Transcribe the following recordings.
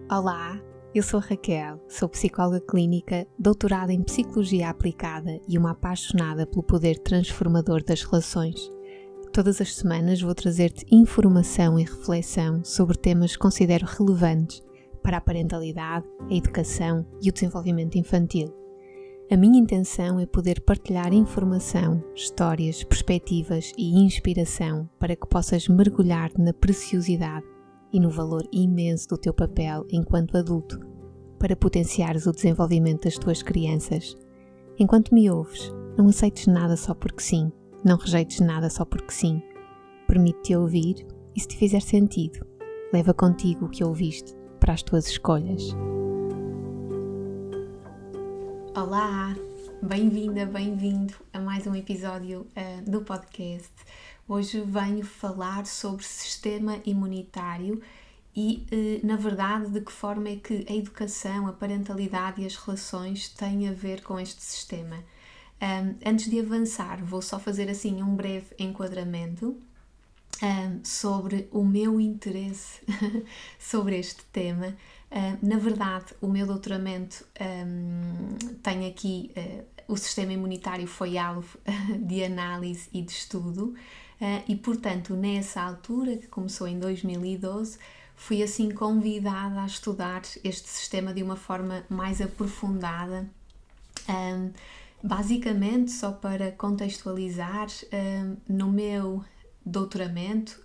Olá, eu sou a Raquel, sou psicóloga clínica, doutorada em Psicologia Aplicada e uma apaixonada pelo poder transformador das relações. Todas as semanas vou trazer-te informação e reflexão sobre temas que considero relevantes para a parentalidade, a educação e o desenvolvimento infantil. A minha intenção é poder partilhar informação, histórias, perspectivas e inspiração para que possas mergulhar na preciosidade e no valor imenso do teu papel enquanto adulto, para potenciares o desenvolvimento das tuas crianças. Enquanto me ouves, não aceites nada só porque sim, não rejeites nada só porque sim. Permite-te ouvir e, se te fizer sentido, leva contigo o que ouviste para as tuas escolhas. Olá, bem-vinda, bem-vindo a mais um episódio do podcast. Hoje venho falar sobre sistema imunitário e, na verdade, de que forma é que a educação, a parentalidade e as relações têm a ver com este sistema. Antes de avançar, vou só fazer assim um breve enquadramento sobre o meu interesse sobre este tema. Na verdade, o meu doutoramento tem aqui, o sistema imunitário foi alvo de análise e de estudo e, portanto, nessa altura, que começou em 2012, fui assim convidada a estudar este sistema de uma forma mais aprofundada. Basicamente, só para contextualizar, no meu doutoramento,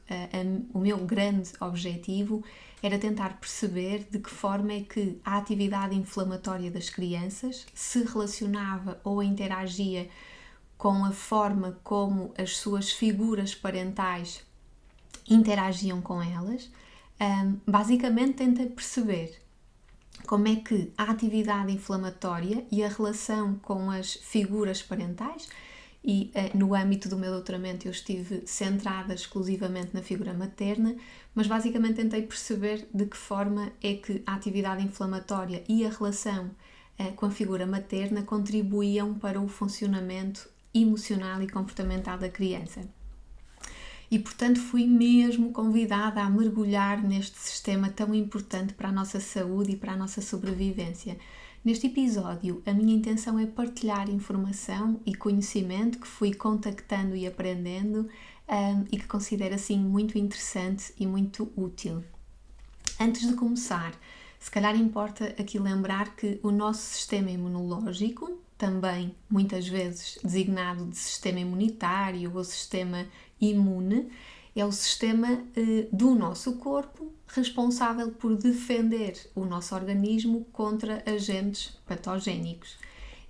o meu grande objetivo era tentar perceber de que forma é que a atividade inflamatória das crianças se relacionava ou interagia com a forma como as suas figuras parentais interagiam com elas. Basicamente, tentei perceber como é que a atividade inflamatória e a relação com as figuras parentais, e no âmbito do meu doutoramento eu estive centrada exclusivamente na figura materna, mas basicamente tentei perceber de que forma é que a atividade inflamatória e a relação com a figura materna contribuíam para o funcionamento emocional e comportamental da criança. E, portanto, fui mesmo convidada a mergulhar neste sistema tão importante para a nossa saúde e para a nossa sobrevivência. Neste episódio, a minha intenção é partilhar informação e conhecimento que fui contactando e aprendendo e que considero assim muito interessante e muito útil. Antes de começar, se calhar importa aqui lembrar que o nosso sistema imunológico, também muitas vezes designado de sistema imunitário ou sistema imune, é o sistema do nosso corpo responsável por defender o nosso organismo contra agentes patogénicos.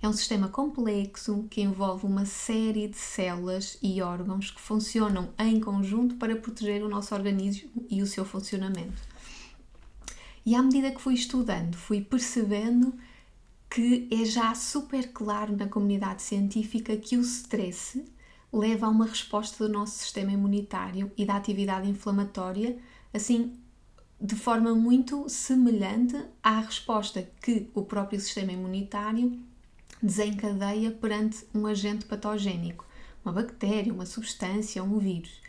É um sistema complexo que envolve uma série de células e órgãos que funcionam em conjunto para proteger o nosso organismo e o seu funcionamento. E à medida que fui estudando, fui percebendo que é já super claro na comunidade científica que o stress leva a uma resposta do nosso sistema imunitário e da atividade inflamatória, assim, de forma muito semelhante à resposta que o próprio sistema imunitário desencadeia perante um agente patogénico, uma bactéria, uma substância, um vírus.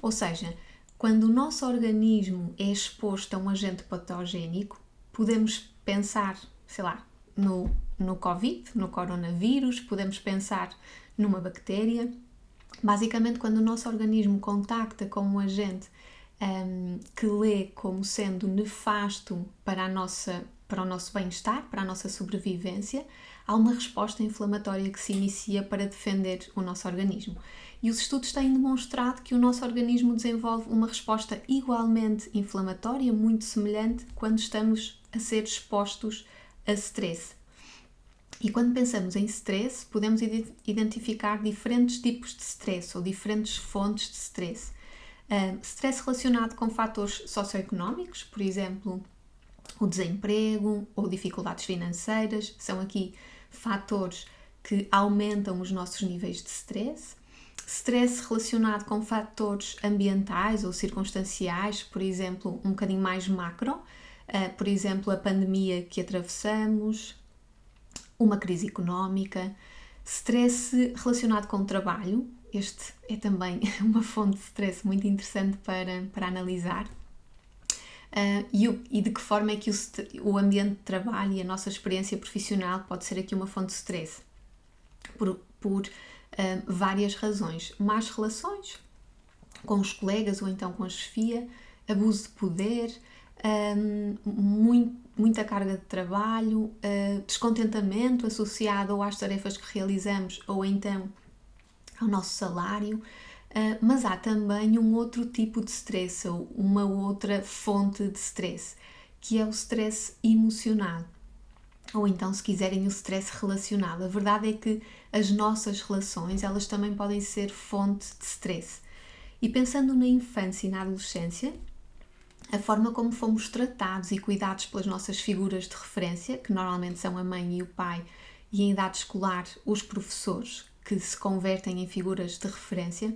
Ou seja, quando o nosso organismo é exposto a um agente patogénico, podemos pensar, sei lá, no Covid, no coronavírus, podemos pensar numa bactéria. Basicamente, quando o nosso organismo contacta com um agente que lê como sendo nefasto para o nosso bem-estar, para a nossa sobrevivência, há uma resposta inflamatória que se inicia para defender o nosso organismo. E os estudos têm demonstrado que o nosso organismo desenvolve uma resposta igualmente inflamatória, muito semelhante, quando estamos a ser expostos a stress. E quando pensamos em stress, podemos identificar diferentes tipos de stress ou diferentes fontes de stress. Stress relacionado com fatores socioeconómicos, por exemplo, o desemprego ou dificuldades financeiras, são aqui fatores que aumentam os nossos níveis de stress. Stress relacionado com fatores ambientais ou circunstanciais, por exemplo, um bocadinho mais macro, por exemplo, a pandemia que atravessamos, uma crise económica. Stress relacionado com o trabalho, este é também uma fonte de stress muito interessante para analisar. e de que forma é que o ambiente de trabalho e a nossa experiência profissional pode ser aqui uma fonte de stress. Por várias razões. Más relações com os colegas ou então com a chefia, abuso de poder, muita carga de trabalho, descontentamento associado ou às tarefas que realizamos ou então ao nosso salário, mas há também um outro tipo de stress ou uma outra fonte de stress, que é o stress emocional, ou então, se quiserem, o stress relacional. A verdade é que as nossas relações, elas também podem ser fonte de stress. E pensando na infância e na adolescência, a forma como fomos tratados e cuidados pelas nossas figuras de referência, que normalmente são a mãe e o pai, e em idade escolar, os professores, que se convertem em figuras de referência,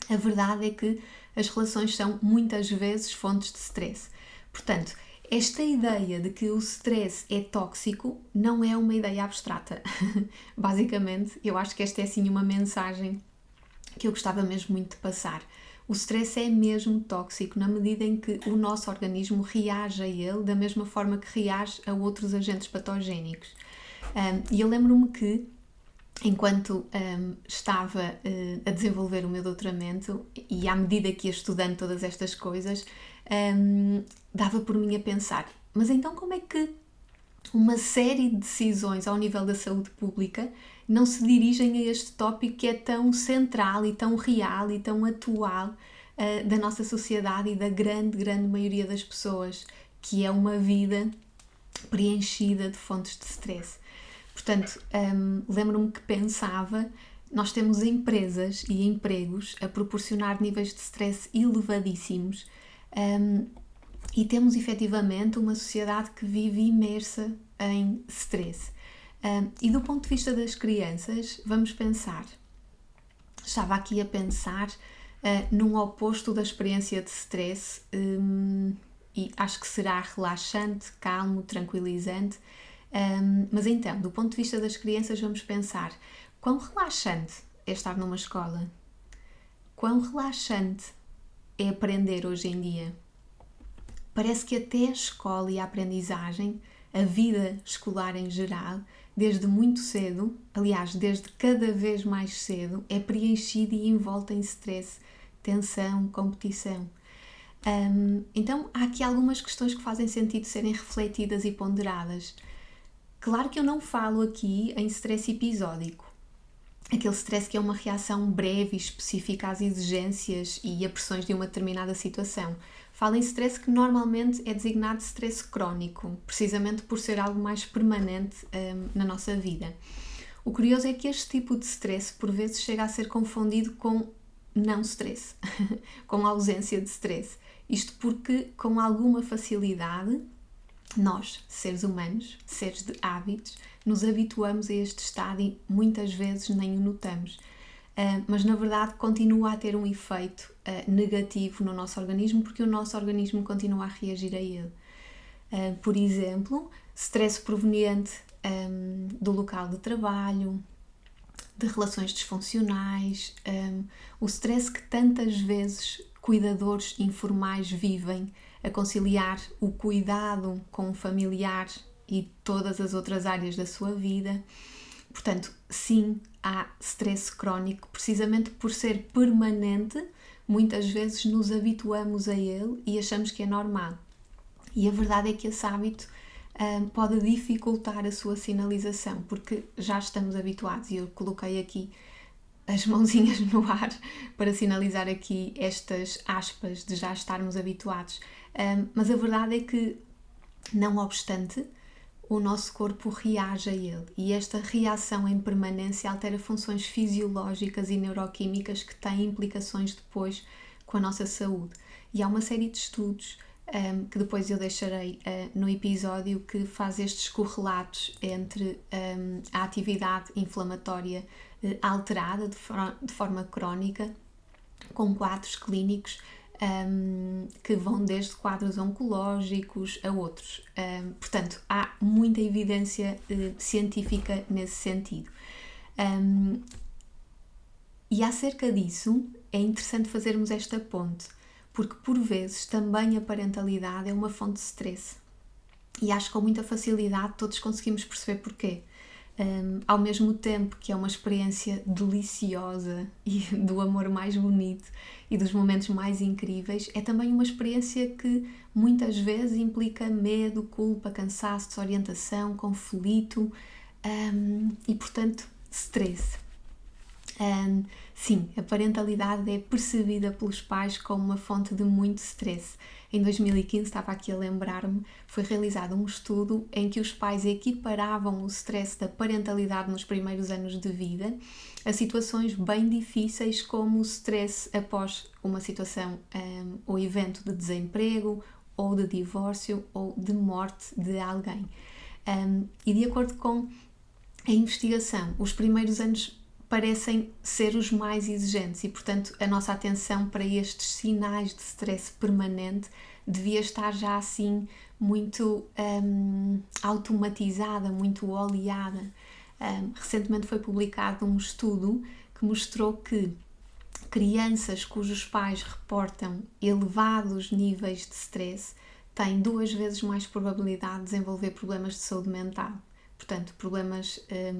a verdade é que as relações são muitas vezes fontes de stress. Portanto, esta ideia de que o stress é tóxico não é uma ideia abstrata. Basicamente, eu acho que esta é sim uma mensagem que eu gostava mesmo muito de passar. O stress é mesmo tóxico na medida em que o nosso organismo reage a ele da mesma forma que reage a outros agentes patogénicos. E eu lembro-me que, enquanto estava a desenvolver o meu doutoramento e à medida que ia estudando todas estas coisas, dava por mim a pensar, mas então como é que uma série de decisões ao nível da saúde pública não se dirigem a este tópico que é tão central e tão real e tão atual da nossa sociedade e da grande maioria das pessoas, que é uma vida preenchida de fontes de stress. Portanto, lembro-me que pensava, nós temos empresas e empregos a proporcionar níveis de stress elevadíssimos, e temos efetivamente uma sociedade que vive imersa em stress. E do ponto de vista das crianças, vamos pensar, estava aqui a pensar num oposto da experiência de stress, e acho que será relaxante, calmo, tranquilizante. Mas então, do ponto de vista das crianças, vamos pensar quão relaxante é estar numa escola, quão relaxante é aprender hoje em dia. Parece que até a escola e a aprendizagem, a vida escolar em geral, desde muito cedo, aliás, desde cada vez mais cedo, é preenchida e envolta em stress, tensão, competição. Então, há aqui algumas questões que fazem sentido serem refletidas e ponderadas. Claro que eu não falo aqui em stress episódico, aquele stress que é uma reação breve e específica às exigências e a pressões de uma determinada situação. Falo em stress que normalmente é designado de stress crónico, precisamente por ser algo mais permanente na nossa vida. O curioso é que este tipo de stress por vezes chega a ser confundido com não stress, com ausência de stress. Isto porque, com alguma facilidade, nós, seres humanos, seres de hábitos, nos habituamos a este estado e muitas vezes nem o notamos. Mas na verdade continua a ter um efeito negativo no nosso organismo porque o nosso organismo continua a reagir a ele. Por exemplo, stress proveniente do local de trabalho, de relações disfuncionais, o stress que tantas vezes cuidadores informais vivem a conciliar o cuidado com o familiar e todas as outras áreas da sua vida. Portanto, sim, há stress crónico, precisamente por ser permanente, muitas vezes nos habituamos a ele e achamos que é normal. E a verdade é que esse hábito pode dificultar a sua sinalização, porque já estamos habituados, e eu coloquei aqui as mãozinhas no ar para sinalizar aqui estas aspas de já estarmos habituados. Mas a verdade é que, não obstante, o nosso corpo reage a ele e esta reação em permanência altera funções fisiológicas e neuroquímicas que têm implicações depois com a nossa saúde. E há uma série de estudos que depois eu deixarei no episódio que faz estes correlatos entre a atividade inflamatória alterada de forma crónica com quadros clínicos que vão desde quadros oncológicos a outros. Portanto, há muita evidência científica nesse sentido. E acerca disso, é interessante fazermos esta ponte, porque por vezes também a parentalidade é uma fonte de stress. E acho que com muita facilidade todos conseguimos perceber porquê. Ao mesmo tempo que é uma experiência deliciosa e do amor mais bonito e dos momentos mais incríveis, é também uma experiência que muitas vezes implica medo, culpa, cansaço, desorientação, conflito e, portanto, stress. Sim, a parentalidade é percebida pelos pais como uma fonte de muito stress. Em 2015, estava aqui a lembrar-me, foi realizado um estudo em que os pais equiparavam o stress da parentalidade nos primeiros anos de vida a situações bem difíceis como o stress após uma situação ou evento de desemprego, ou de divórcio, ou de morte de alguém. E de acordo com a investigação, os primeiros anos parecem ser os mais exigentes e, portanto, a nossa atenção para estes sinais de stress permanente devia estar já assim muito automatizada, muito oleada. Recentemente foi publicado um estudo que mostrou que crianças cujos pais reportam elevados níveis de stress têm 2 vezes mais probabilidade de desenvolver problemas de saúde mental. Portanto, problemas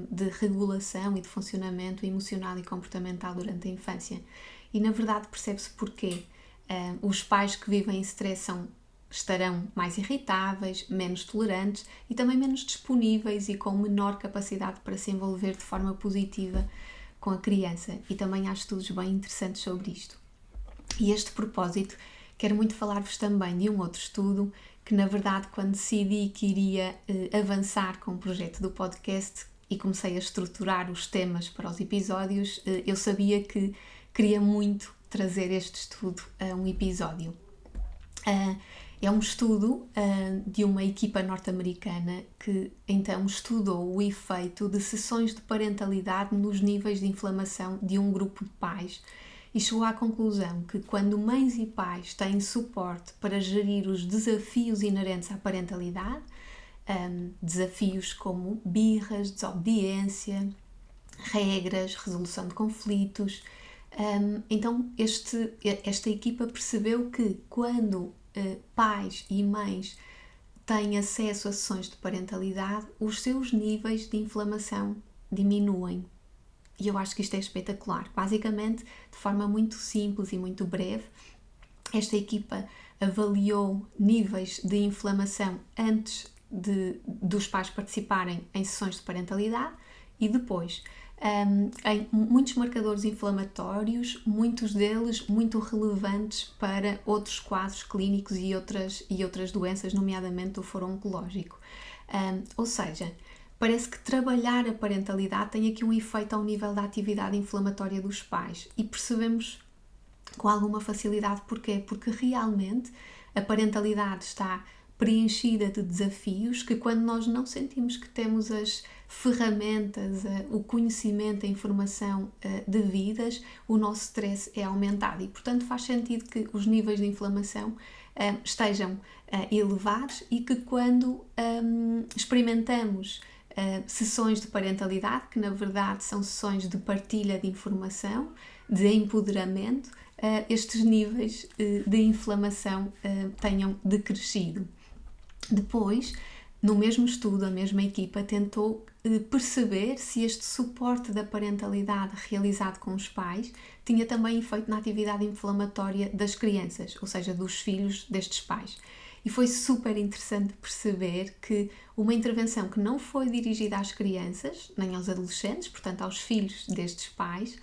de regulação e de funcionamento emocional e comportamental durante a infância. E, na verdade, percebe-se porquê. Os pais que vivem em stress estarão mais irritáveis, menos tolerantes e também menos disponíveis e com menor capacidade para se envolver de forma positiva com a criança. E também há estudos bem interessantes sobre isto. E a este propósito, quero muito falar-vos também de um outro estudo que, na verdade, quando decidi que iria avançar com o projeto do podcast e comecei a estruturar os temas para os episódios, eu sabia que queria muito trazer este estudo a um episódio. É um estudo de uma equipa norte-americana que então estudou o efeito de sessões de parentalidade nos níveis de inflamação de um grupo de pais e chegou à conclusão que quando mães e pais têm suporte para gerir os desafios inerentes à parentalidade, desafios como birras, desobediência, regras, resolução de conflitos, então esta equipa percebeu que quando pais e mães têm acesso a sessões de parentalidade, os seus níveis de inflamação diminuem. E eu acho que isto é espetacular. Basicamente, de forma muito simples e muito breve, esta equipa avaliou níveis de inflamação antes dos pais participarem em sessões de parentalidade e depois em muitos marcadores inflamatórios, muitos deles muito relevantes para outros quadros clínicos e outras doenças, nomeadamente do foro oncológico. Ou seja, parece que trabalhar a parentalidade tem aqui um efeito ao nível da atividade inflamatória dos pais e percebemos com alguma facilidade porquê? Porque realmente a parentalidade está preenchida de desafios que, quando nós não sentimos que temos as ferramentas, o conhecimento, a informação devidas, o nosso stress é aumentado e, portanto, faz sentido que os níveis de inflamação estejam elevados e que quando experimentamos sessões de parentalidade, que na verdade são sessões de partilha de informação, de empoderamento, estes níveis de inflamação tenham decrescido. Depois, no mesmo estudo, a mesma equipa tentou perceber se este suporte da parentalidade realizado com os pais tinha também efeito na atividade inflamatória das crianças, ou seja, dos filhos destes pais. E foi super interessante perceber que uma intervenção que não foi dirigida às crianças, nem aos adolescentes, portanto aos filhos destes pais,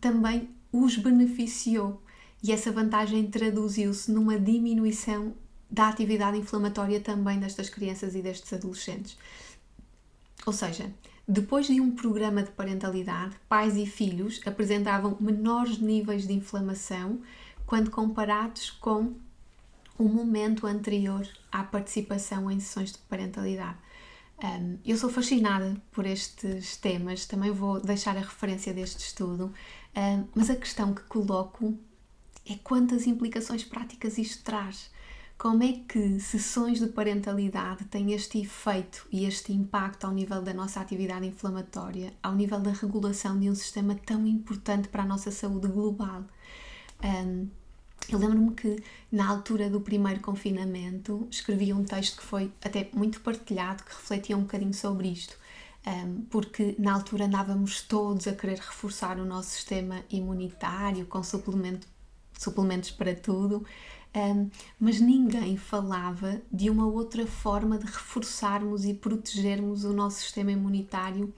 também os beneficiou. E essa vantagem traduziu-se numa diminuição da atividade inflamatória também destas crianças e destes adolescentes. Ou seja, depois de um programa de parentalidade, pais e filhos apresentavam menores níveis de inflamação quando comparados com o momento anterior à participação em sessões de parentalidade. Eu sou fascinada por estes temas, também vou deixar a referência deste estudo, mas a questão que coloco é quantas implicações práticas isto traz. Como é que sessões de parentalidade têm este efeito e este impacto ao nível da nossa atividade inflamatória, ao nível da regulação de um sistema tão importante para a nossa saúde global? Eu lembro-me que na altura do primeiro confinamento escrevi um texto que foi até muito partilhado, que refletia um bocadinho sobre isto, porque na altura andávamos todos a querer reforçar o nosso sistema imunitário com suplementos para tudo, mas ninguém falava de uma outra forma de reforçarmos e protegermos o nosso sistema imunitário,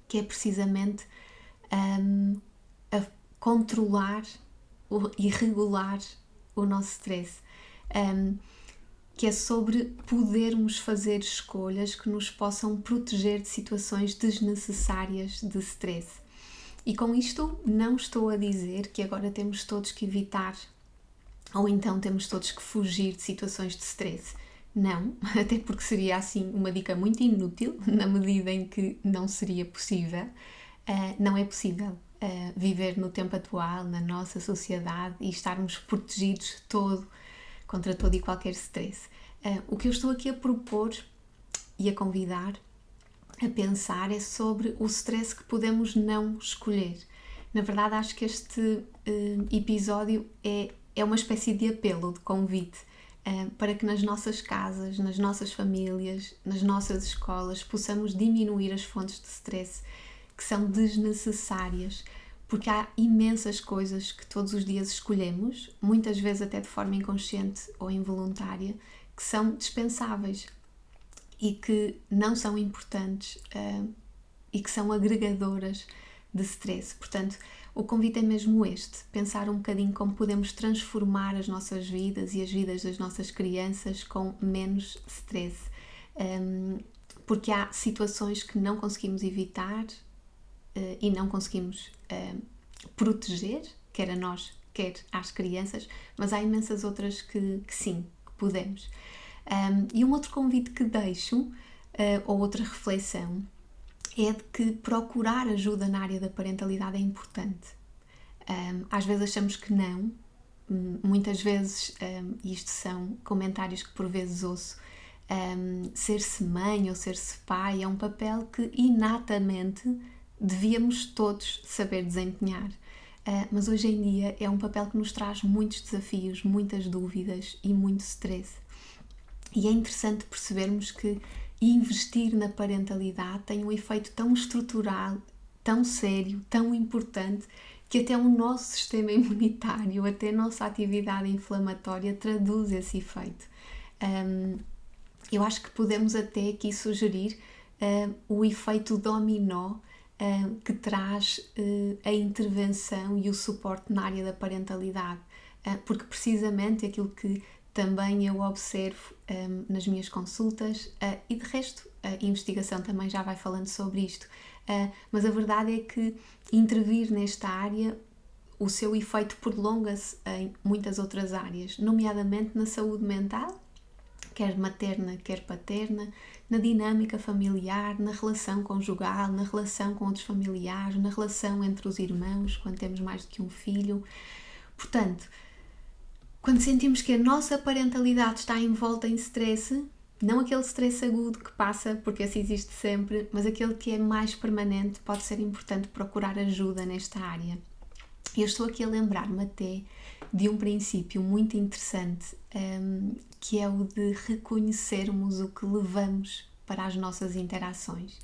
que é precisamente a controlar e regular o nosso stress, que é sobre podermos fazer escolhas que nos possam proteger de situações desnecessárias de stress. E com isto não estou a dizer que agora temos todos que evitar ou então temos todos que fugir de situações de stress. Não, até porque seria assim uma dica muito inútil, na medida em que não seria possível. Não é possível viver no tempo atual, na nossa sociedade, e estarmos protegidos contra todo e qualquer stress. O que eu estou aqui a propor e a convidar a pensar é sobre o stress que podemos não escolher. Na verdade, acho que este episódio é uma espécie de apelo, de convite, para que nas nossas casas, nas nossas famílias, nas nossas escolas, possamos diminuir as fontes de stress que são desnecessárias, porque há imensas coisas que todos os dias escolhemos, muitas vezes até de forma inconsciente ou involuntária, que são dispensáveis e que não são importantes e que são agregadoras de stress. Portanto, o convite é mesmo este, pensar um bocadinho como podemos transformar as nossas vidas e as vidas das nossas crianças com menos stress. Porque há situações que não conseguimos evitar e não conseguimos proteger, quer a nós, quer às crianças, mas há imensas outras que sim, que podemos. E um outro convite que deixo, ou outra reflexão, é de que procurar ajuda na área da parentalidade é importante. Às vezes achamos que não, muitas vezes, isto são comentários que por vezes ouço, ser-se mãe ou ser-se pai é um papel que inatamente devíamos todos saber desempenhar. Mas hoje em dia é um papel que nos traz muitos desafios, muitas dúvidas e muito stress. E é interessante percebermos que investir na parentalidade tem um efeito tão estrutural, tão sério, tão importante, que até o nosso sistema imunitário, até a nossa atividade inflamatória traduz esse efeito. Eu acho que podemos até aqui sugerir o efeito dominó que traz a intervenção e o suporte na área da parentalidade, porque precisamente aquilo que também eu observo nas minhas consultas e de resto a investigação também já vai falando sobre isto, mas a verdade é que intervir nesta área, o seu efeito prolonga-se em muitas outras áreas, nomeadamente na saúde mental, quer materna, quer paterna, na dinâmica familiar, na relação conjugal, na relação com outros familiares, na relação entre os irmãos, quando temos mais do que um filho. Portanto, quando sentimos que a nossa parentalidade está envolta em stress, não aquele stress agudo que passa, porque esse existe sempre, mas aquele que é mais permanente, pode ser importante procurar ajuda nesta área. Eu estou aqui a lembrar-me até de um princípio muito interessante, que é o de reconhecermos o que levamos para as nossas interações.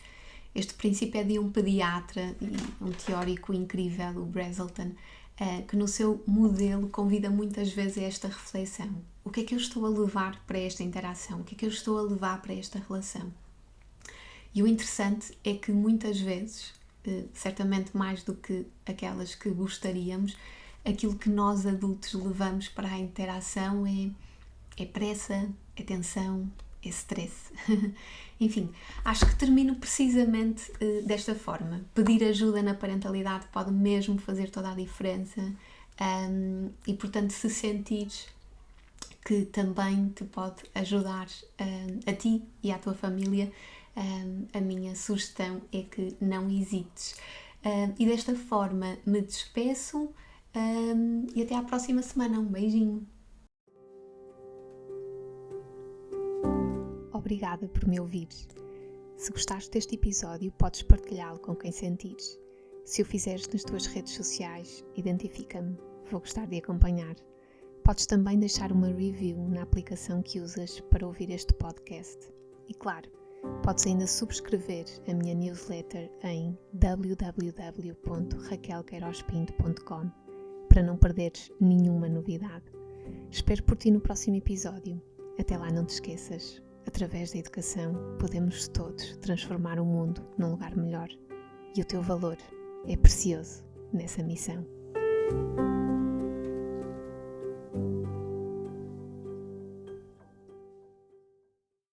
Este princípio é de um pediatra e um teórico incrível, o Brazelton, que no seu modelo convida muitas vezes a esta reflexão. O que é que eu estou a levar para esta interação? O que é que eu estou a levar para esta relação? E o interessante é que muitas vezes, certamente mais do que aquelas que gostaríamos, aquilo que nós adultos levamos para a interação é pressa, é tensão, é stress. Enfim, acho que termino precisamente desta forma. Pedir ajuda na parentalidade pode mesmo fazer toda a diferença e, portanto, se sentires que também te pode ajudar a ti e à tua família, a minha sugestão é que não hesites. E desta forma me despeço e até à próxima semana. Um beijinho! Obrigada por me ouvires. Se gostaste deste episódio, podes partilhá-lo com quem sentires. Se o fizeres nas tuas redes sociais, identifica-me. Vou gostar de acompanhar. Podes também deixar uma review na aplicação que usas para ouvir este podcast. E claro, podes ainda subscrever a minha newsletter em www.raquelqueirospinto.com para não perderes nenhuma novidade. Espero por ti no próximo episódio. Até lá, não te esqueças, através da educação podemos todos transformar o mundo num lugar melhor. E o teu valor é precioso nessa missão.